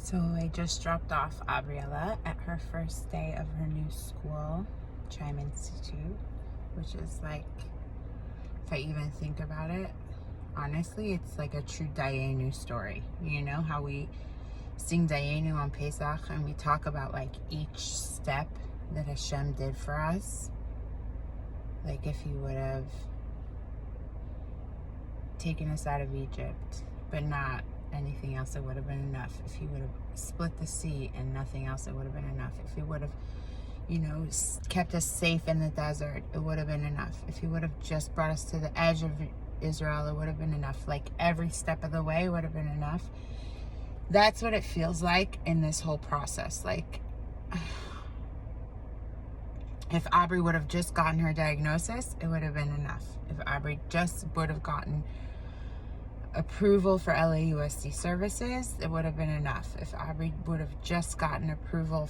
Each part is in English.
So I just dropped off Abriella at her first day of her new school, Chime Institute, which is like, if I even think about it, honestly, it's like a true dayanu story. You know how we sing dayanu on Pesach and we talk about like each step that Hashem did for us? Like if he would have taken us out of Egypt, but not anything else, it would have been enough. If he would have split the sea and nothing else, it would have been enough. If he would have, kept us safe in the desert, it would have been enough. If he would have just brought us to the edge of Israel, it would have been enough. Like every step of the way would have been enough. That's what it feels like in this whole process. Like if Aubrey would have just gotten her diagnosis, it would have been enough. If Aubrey just would have gotten approval for LAUSD services, it would have been enough. If Aubrey would have just gotten approval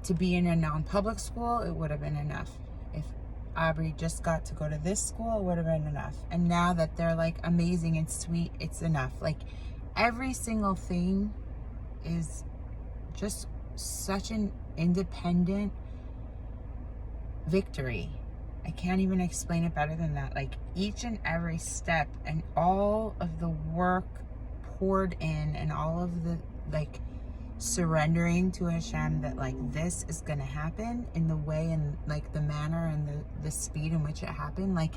to be in a non-public school, it would have been enough. If Aubrey just got to go to this school, it would have been enough. And now that they're like amazing and sweet, it's enough. Like every single thing is just such an independent victory. I can't even explain it better than that. Like each and every step and all of the work poured in and all of the like surrendering to Hashem that like this is gonna happen in the way and like the manner and the speed in which it happened, like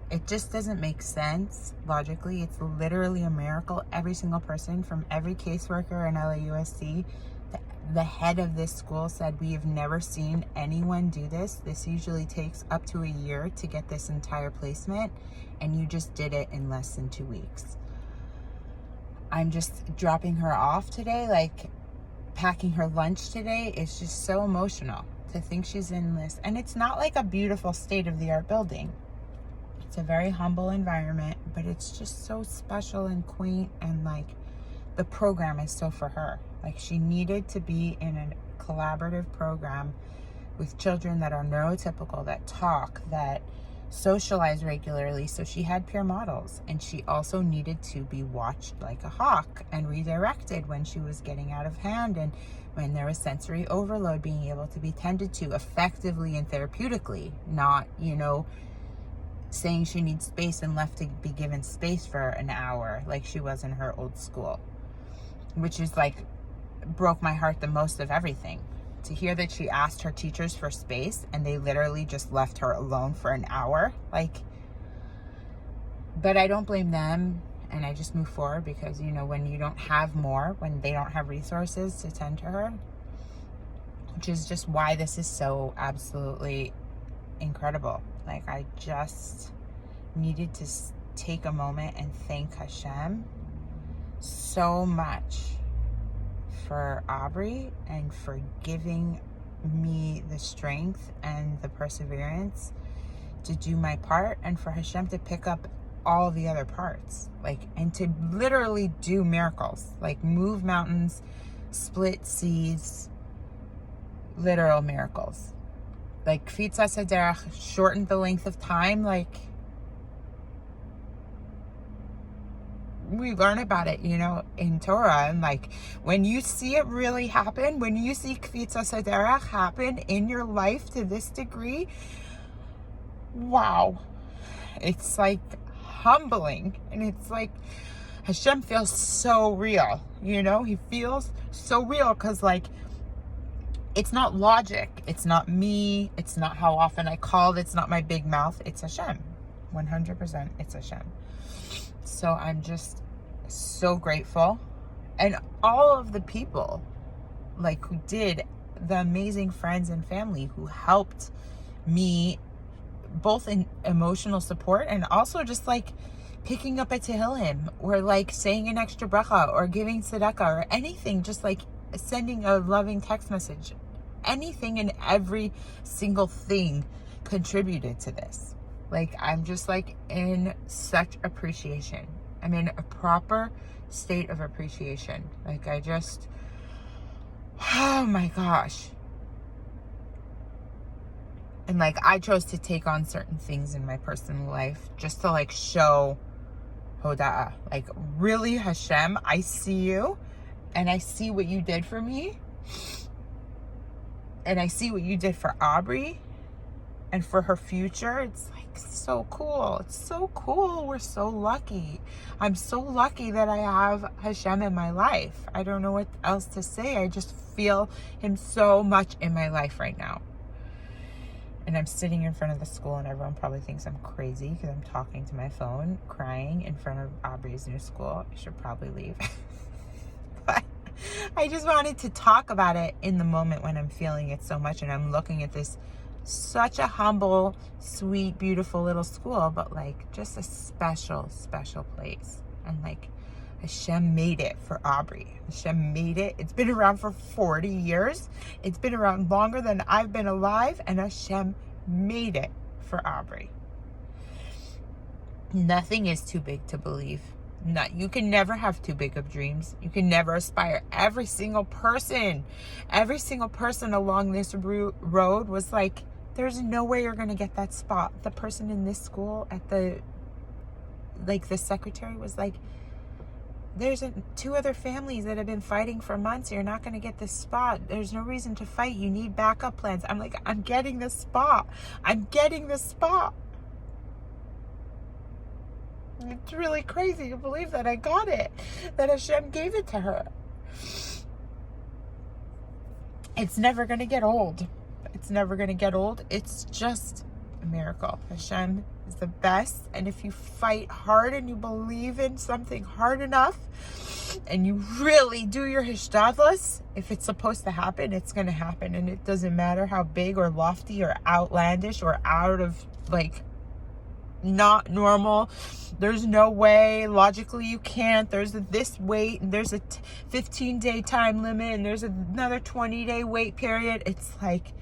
it just doesn't make sense logically. It's literally a miracle. Every single person, from every caseworker in LAUSD, the head of this school said, we have never seen anyone do this. This usually takes up to a year to get this entire placement, and you just did it in less than 2 weeks. I'm just dropping her off today, like packing her lunch today. It's just so emotional to think she's in this. And it's not like a beautiful state-of-the-art building. It's a very humble environment, but it's just so special and quaint, and like the program is so for her. Like she needed to be in a collaborative program with children that are neurotypical, that talk, that socialize regularly. So she had peer models, and she also needed to be watched like a hawk and redirected when she was getting out of hand and when there was sensory overload, being able to be tended to effectively and therapeutically, not, saying she needs space and left to be given space for an hour like she was in her old school, which is like broke my heart the most of everything. To hear that she asked her teachers for space and they literally just left her alone for an hour, but I don't blame them, and I just move forward because, when you don't have more, when they don't have resources to tend to her, which is just why this is so absolutely incredible. Like I just needed to take a moment and thank Hashem so much for Aubrey and for giving me the strength and the perseverance to do my part, and for Hashem to pick up all the other parts, and to literally do miracles, like move mountains, split seas, literal miracles. Like Kvitza Sederach shortened the length of time. Like we learn about it, in Torah, and like when you see it really happen, when you see Kvitza Sederach happen in your life to this degree, wow, it's like humbling, and it's like Hashem feels so real, he feels so real, because like it's not logic, it's not me, it's not how often I called, it's not my big mouth, it's Hashem. 100% it's Hashem. So I'm just so grateful. And all of the people who did, the amazing friends and family who helped me both in emotional support and also just picking up a Tehillim, or saying an extra bracha, or giving tzedakah, or anything, just sending a loving text message. Anything and every single thing contributed to this. I'm just in such appreciation. I'm in a proper state of appreciation. Oh my gosh. And I chose to take on certain things in my personal life just to show Hoda'a. Like, really, Hashem, I see you, and I see what you did for me, and I see what you did for Aubrey and for her future. It's like so cool. It's so cool. We're so lucky. I'm so lucky that I have Hashem in my life. I don't know what else to say. I just feel him so much in my life right now. And I'm sitting in front of the school, and everyone probably thinks I'm crazy because I'm talking to my phone, crying in front of Aubrey's new school. I should probably leave. But I just wanted to talk about it in the moment when I'm feeling it so much, and I'm looking at this such a humble, sweet, beautiful little school, but like just a special, special place. And like Hashem made it for Aubrey. Hashem made it. It's been around for 40 years. It's been around longer than I've been alive, and Hashem made it for Aubrey. Nothing is too big to believe. You can never have too big of dreams. You can never aspire. Every single person along this road was like, there's no way you're going to get that spot. The person in this school at the secretary was like, there's two other families that have been fighting for months. You're not going to get this spot. There's no reason to fight. You need backup plans. I'm like, I'm getting the spot. I'm getting the spot. It's really crazy to believe that I got it, that Hashem gave it to her. It's never going to get old. It's never going to get old. It's just a miracle. Hashem is the best. And if you fight hard and you believe in something hard enough and you really do your hishtadlus, if it's supposed to happen, it's going to happen. And it doesn't matter how big or lofty or outlandish or out of not normal. There's no way. Logically, you can't. There's this wait, and there's a 15-day time limit, and there's another 20-day wait period. It's like,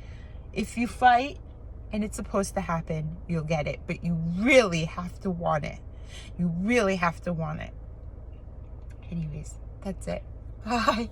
if you fight and it's supposed to happen, you'll get it. But you really have to want it. You really have to want it. Anyways, that's it. Bye.